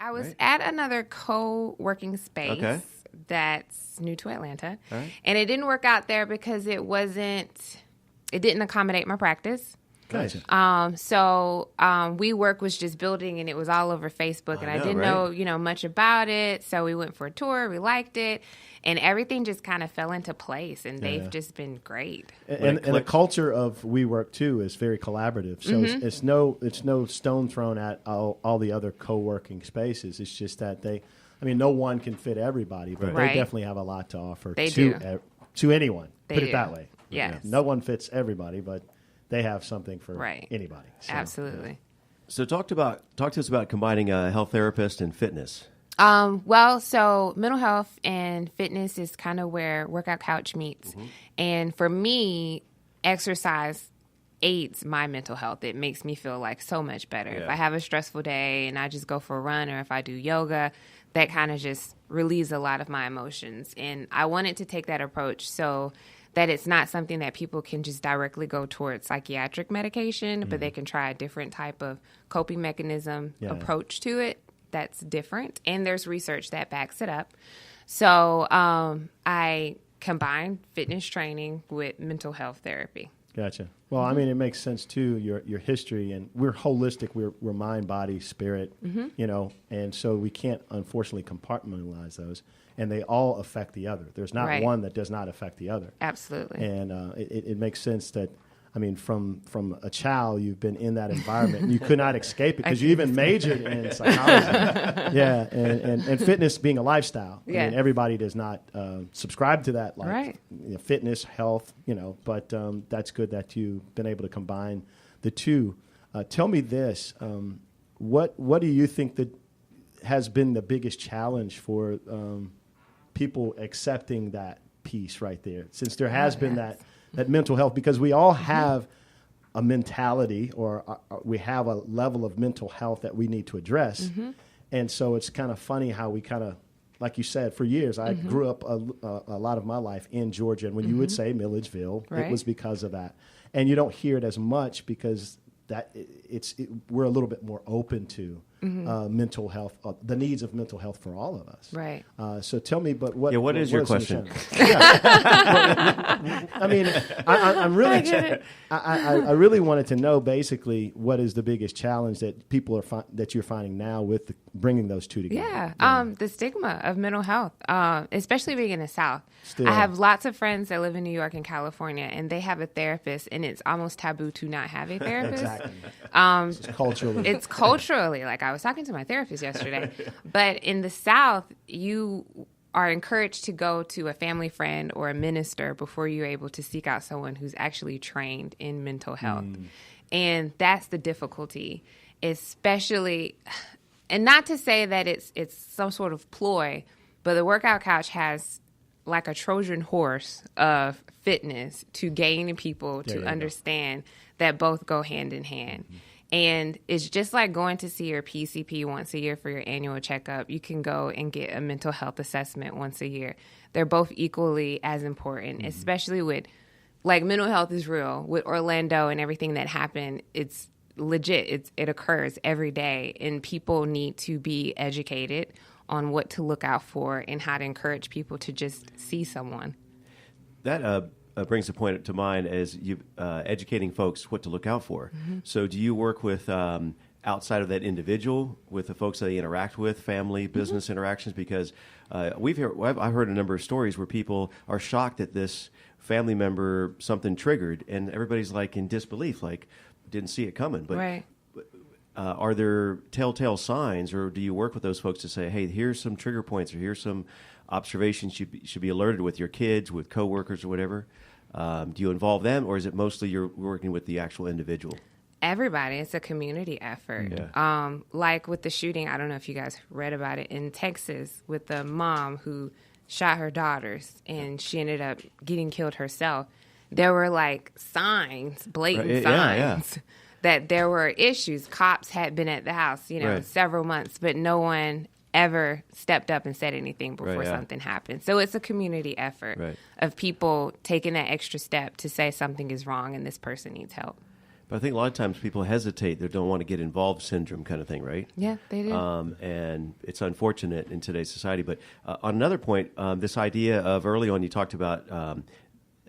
I was right? at another co-working space Okay. that's new to Atlanta. All right. And it didn't work out there because it didn't accommodate my practice. Gotcha. WeWork was just building, and it was all over Facebook, and I didn't know, much about it. So we went for a tour. We liked it, and everything just kind of fell into place, and they've just been great. And the culture of WeWork too is very collaborative. So it's no stone thrown at all the other co-working spaces. It's just that no one can fit everybody, but they definitely have a lot to offer to anyone. Put it that way. Yes. No one fits everybody, but they have something for anybody. So, Absolutely. So talk to us about combining a health therapist and fitness. So mental health and fitness is kind of where Workout Couch meets. And for me, exercise aids my mental health. It makes me feel like so much better. Yeah. If I have a stressful day and I just go for a run, or if I do yoga, that kind of just relieves a lot of my emotions. And I wanted to take that approach so that it's not something that people can just directly go towards psychiatric medication, but they can try a different type of coping mechanism approach to it that's different. And there's research that backs it up. So I combine fitness training with mental health therapy. Gotcha. Well, I mean, it makes sense too. Your history, and we're holistic. We're mind, body, spirit. And so we can't unfortunately compartmentalize those, and they all affect the other. There's not one that does not affect the other. Absolutely. And it makes sense that. I mean, from a child, you've been in that environment, and you could not escape it because you even majored in psychology. And fitness being a lifestyle. I mean, everybody does not subscribe to that, fitness, health, but that's good that you've been able to combine the two. Tell me this, what do you think that has been the biggest challenge for people accepting that piece right there, since there has been that mental health, because we all have a mentality or we have a level of mental health that we need to address. And so it's kind of funny how we kind of, like you said, for years, I grew up a lot of my life in Georgia. And when you would say Milledgeville, it was because of that. And you don't hear it as much because we're a little bit more open to mental health, the needs of mental health for all of us. Right. So tell me, but what is your question? I mean, I'm really, I really wanted to know basically what is the biggest challenge that people that you're finding now with bringing those two together. The stigma of mental health, especially being in the South. Still. I have lots of friends that live in New York and California, and they have a therapist, and it's almost taboo to not have a therapist. Exactly. It's culturally, like I was talking to my therapist yesterday, but in the South, you are encouraged to go to a family friend or a minister before you're able to seek out someone who's actually trained in mental health. And that's the difficulty, especially, and not to say that it's some sort of ploy, but the Workout Couch has like a Trojan horse of fitness to gain people to understand that both go hand in hand. And it's just like going to see your PCP once a year for your annual checkup. You can go and get a mental health assessment once a year. They're both equally as important, especially with, like, mental health is real. With Orlando and everything that happened, it's legit. It occurs every day, and people need to be educated on what to look out for and how to encourage people to just see someone. That brings a point to mind as you educating folks what to look out for. So do you work with outside of that individual, with the folks that they interact with, family, business interactions? Because I've heard a number of stories where people are shocked that this family member, something triggered, and everybody's like in disbelief, like didn't see it coming. But are there telltale signs, or do you work with those folks to say, hey, here's some trigger points, or here's some observations you should be alerted with your kids, with coworkers, or whatever? Do you involve them, or is it mostly you're working with the actual individual? Everybody. It's a community effort. Like with the shooting, I don't know if you guys read about it, in Texas with the mom who shot her daughters and she ended up getting killed herself. There were like signs, blatant signs that there were issues. Cops had been at the house, several months, but no one ever stepped up and said anything before something happened. So it's a community effort of people taking that extra step to say something is wrong and this person needs help. But I think a lot of times people hesitate. They don't want to get involved syndrome kind of thing, right? Yeah, they do. And it's unfortunate in today's society. But on another point, this idea of early on you talked about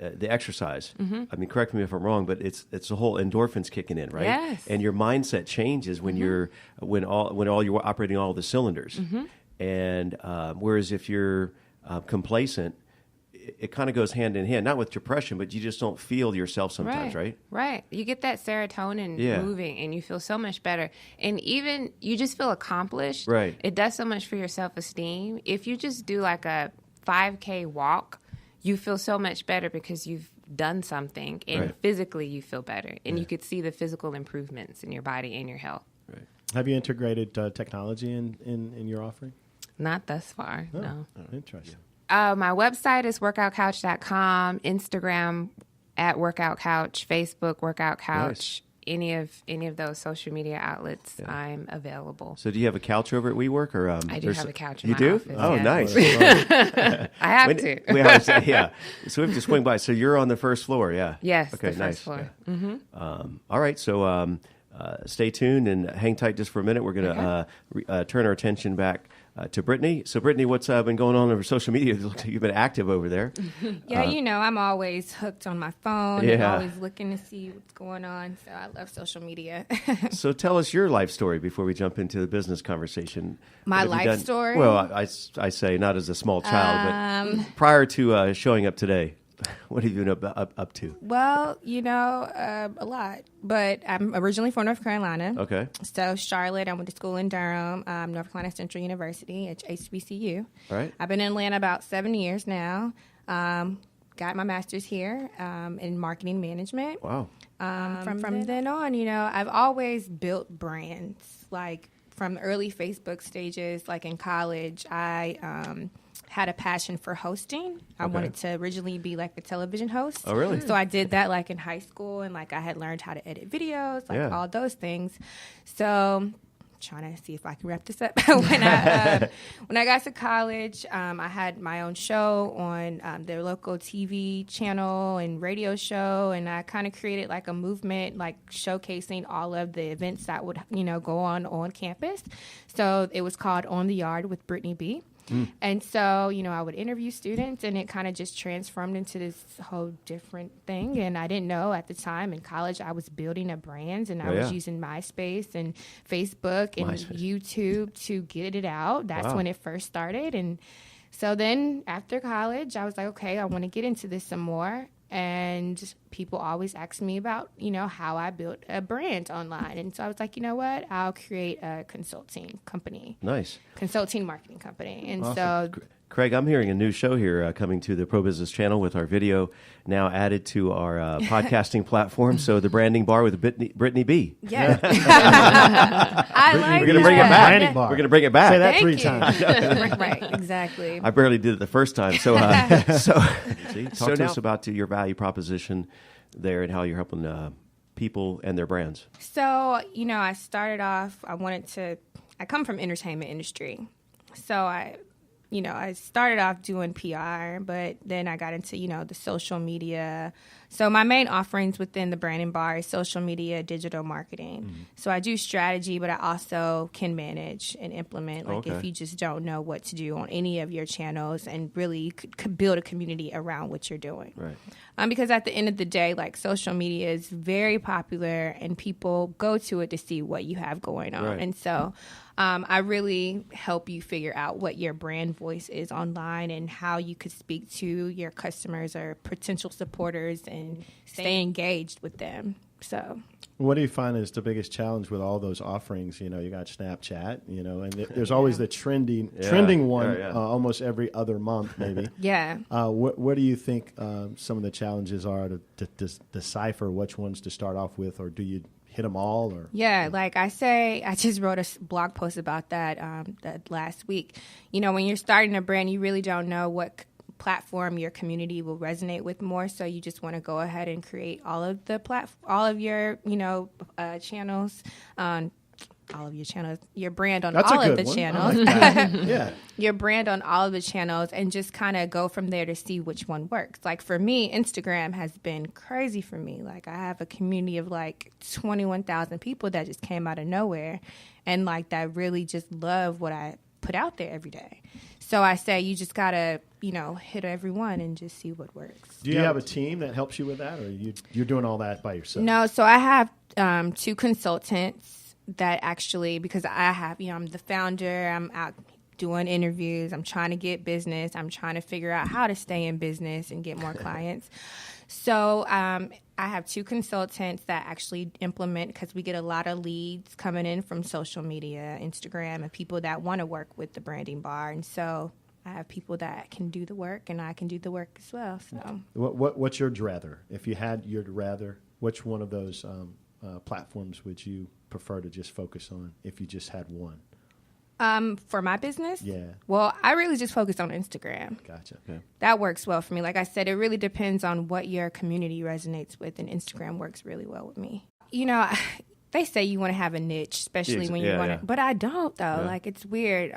the exercise. Mm-hmm. I mean, correct me if I'm wrong, but it's the whole endorphins kicking in, right? Yes. And your mindset changes when when you're operating all the cylinders. Mm-hmm. And whereas if you're complacent, it kind of goes hand in hand, not with depression, but you just don't feel yourself sometimes, right? Right. You get that serotonin moving and you feel so much better. And even you just feel accomplished. Right. It does so much for your self-esteem. If you just do like a 5K walk, you feel so much better because you've done something and physically you feel better. And you could see the physical improvements in your body and your health. Right. Have you integrated technology in your offering? Not thus far, no. Oh, interesting. My website is workoutcouch.com, Instagram at workoutcouch, Facebook workout couch. Nice. Any of those social media outlets, I'm available. So do you have a couch over at WeWork? Or I do have a couch in you my do? office. Oh, yes. nice. I have to. We have to yeah. So we have to swing by. So you're on the first floor, yeah? Yes, okay, the nice. first floor. Yeah. Mm-hmm. All right, so stay tuned and hang tight just for a minute. We're going to turn our attention back to Brittany. So, Brittany, what's been going on over social media? It looks like you've been active over there. Yeah, I'm always hooked on my phone and always looking to see what's going on. So I love social media. So tell us your life story before we jump into the business conversation. My life story? Well, I say not as a small child, but prior to showing up today. What have you been up to? Well, a lot. But I'm originally from North Carolina. Okay. So Charlotte, I went to school in Durham, North Carolina Central University at HBCU. All right. I've been in Atlanta about 7 years now. Got my master's here in marketing management. Wow. From then on, I've always built brands. Like from the early Facebook stages, like in college, I had a passion for hosting. I wanted to originally be like a television host. Oh, really? So I did that like in high school, and like I had learned how to edit videos, like all those things. So trying to see if I can wrap this up. when I got to college, I had my own show on their local TV channel and radio show, and I kind of created like a movement, like showcasing all of the events that would go on campus. So it was called On the Yard with Brittany B. And so, I would interview students, and it kind of just transformed into this whole different thing. And I didn't know at the time in college I was building a brand, and I was using MySpace and Facebook and YouTube to get it out. That's when it first started. And so then after college, I was like, okay, I want to get into this some more. And people always ask me about, how I built a brand online. And so I was like, you know what? I'll create a consulting company. Nice. Consulting marketing company. And awesome. So Craig, I'm hearing a new show here coming to the Pro Business Channel with our video now added to our podcasting platform. So the branding bar with Brittany B. Yeah. I like We're going to bring it back. Branding bar. We're going to bring it back. Say that Thank 3 you. times. Right, exactly. I barely did it the first time. So, talk to us about your value proposition there and how you're helping people and their brands. So, I started off, I come from entertainment industry. So I started off doing PR, but then I got into, the social media. So my main offerings within the branding bar is social media, digital marketing. Mm-hmm. So I do strategy, but I also can manage and implement. Like if you just don't know what to do on any of your channels, and really you could build a community around what you're doing. Right. Because at the end of the day, like social media is very popular and people go to it to see what you have going on. Right. And so I really help you figure out what your brand voice is online and how you could speak to your customers or potential supporters and stay engaged with them. So what do you find is the biggest challenge with all those offerings? You got Snapchat, and there's always the trending one almost every other month, maybe. Yeah. What do you think some of the challenges are to decipher which ones to start off with, or do you hit them all? Or like I just wrote a blog post about that last week. When you're starting a brand, you really don't know what platform your community will resonate with more, so you just want to go ahead and create all of your channels on all of your channels, your brand on That's all a of good the one. channels. I like that. Yeah. your brand on all of the channels and just kind of go from there to see which one works. Like for me, Instagram has been crazy for me. Like I have a community of like 21,000 people that just came out of nowhere and like that really just love what I put out there every day. So I say you just got to, hit every one and just see what works. Do you have a team that helps you with that, or you're doing all that by yourself? No, so I have 2 consultants that actually, because I have, I'm the founder, I'm out doing interviews, I'm trying to get business, I'm trying to figure out how to stay in business and get more clients. So I have 2 consultants that actually implement, because we get a lot of leads coming in from social media, Instagram, and people that want to work with the branding bar. And so I have people that can do the work, and I can do the work as well. So, what's your druther? If you had your druther, which one of those platforms would you prefer to just focus on if you just had one? For my business? Yeah. Well, I really just focus on Instagram. Gotcha. Okay. That works well for me. Like I said, it really depends on what your community resonates with, and Instagram works really well with me. They say you want to have a niche, especially when you want to, but I don't though. Yeah. Like it's weird.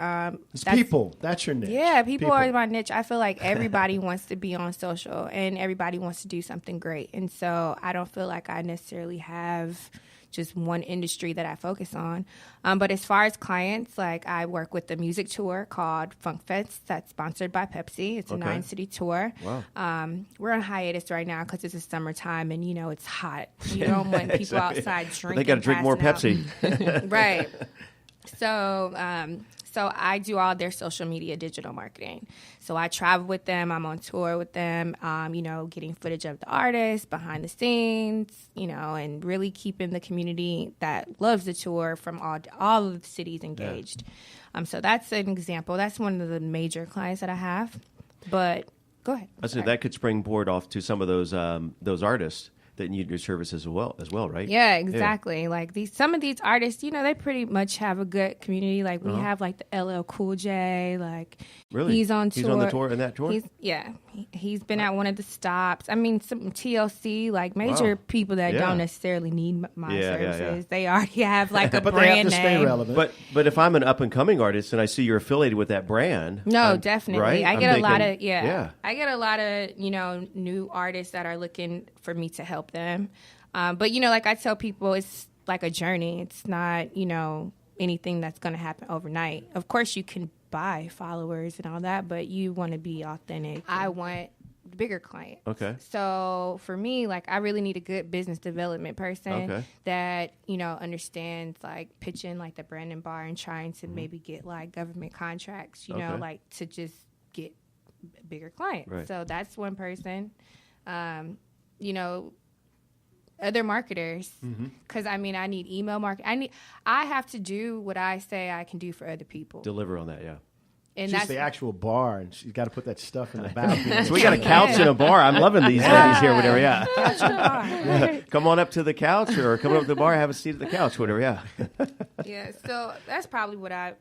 It's people. That's your niche. Yeah, people are my niche. I feel like everybody wants to be on social and everybody wants to do something great. And so I don't feel like I necessarily have just one industry that I focus on. But as far as clients, like I work with the music tour called Funk Fest that's sponsored by Pepsi. It's a 9-city tour. Wow. We're on hiatus right now because it's the summertime and, it's hot. You don't want people outside drinking. They got to drink more Pepsi. Right. So I do all their social media digital marketing. So I travel with them. I'm on tour with them, getting footage of the artists, behind the scenes, and really keeping the community that loves the tour from all of the cities engaged. Yeah. So that's an example. That's one of the major clients that I have. But go ahead. I said that could springboard off to some of those artists that need your services as well, right? Yeah, exactly. Yeah. Like some of these artists, they pretty much have a good community. Like we have like the LL Cool J, like really? He's on tour. He's on the tour in that tour? He's been at one of the stops. I mean, some TLC, like major people that don't necessarily need my services. Yeah. They already have like a but brand they have to name. Stay relevant. But if I'm an up and coming artist and I see you're affiliated with that brand, definitely. Right? I get a lot of new artists that are looking for me to help them. But like I tell people, it's like a journey. It's not anything that's going to happen overnight. Of course, you can buy followers and all that, but you want to be authentic. I want bigger clients. Okay. So for me, like I really need a good business development person that understands like pitching like the branding bar and trying to maybe get like government contracts. Like to just get bigger clients. Right. So that's one person. Other marketers, because I need email marketing. I have to do what I say I can do for other people. Deliver on that, yeah. And she's the actual bar, and she's got to put that stuff in the back. So we got a couch in a bar. I'm loving these ladies here, whatever. Yeah. Couch in a bar. Come on up to the couch, or come up to the bar, have a seat at the couch, whatever. Yeah. Yeah. So that's probably what I,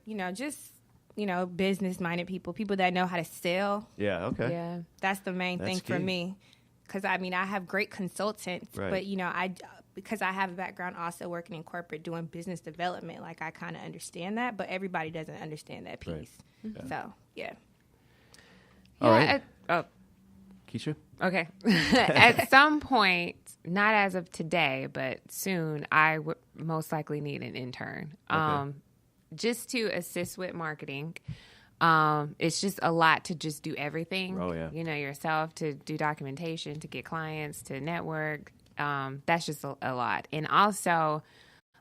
business-minded people that know how to sell. Yeah. Okay. Yeah. That's the main thing for me. Because, I have great consultants, but, because I have a background also working in corporate doing business development, like I kind of understand that, but everybody doesn't understand that piece. Right. Yeah. So, yeah. All right. Keisha? Okay. At some point, not as of today, but soon, I would most likely need an intern just to assist with marketing. It's just a lot to just do everything. Oh, yeah. Yourself, to do documentation, to get clients, to network. That's just a lot. And also,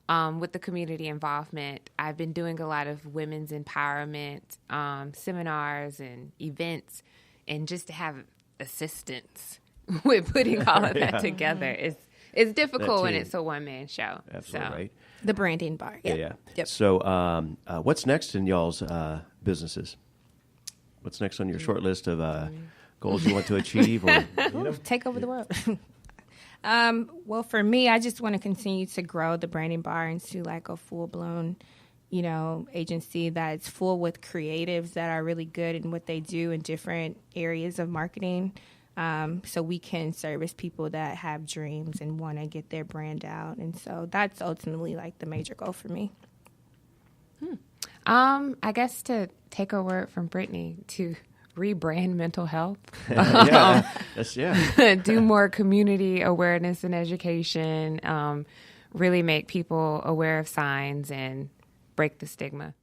with the community involvement, I've been doing a lot of women's empowerment seminars and events, and just to have assistance with putting all of that together it's difficult when it's a one-man show. Absolutely right. The branding bar. Yeah. Yep. So what's next in y'all's businesses? What's next on your short list of goals you want to achieve? Or take over the world. Well, for me, I just want to continue to grow the branding bar into like a full-blown, agency that's full with creatives that are really good in what they do in different areas of marketing. So we can service people that have dreams and want to get their brand out. And so that's ultimately like the major goal for me. I guess to take a word from Brittany to rebrand mental health. Do more community awareness and education, really make people aware of signs and break the stigma.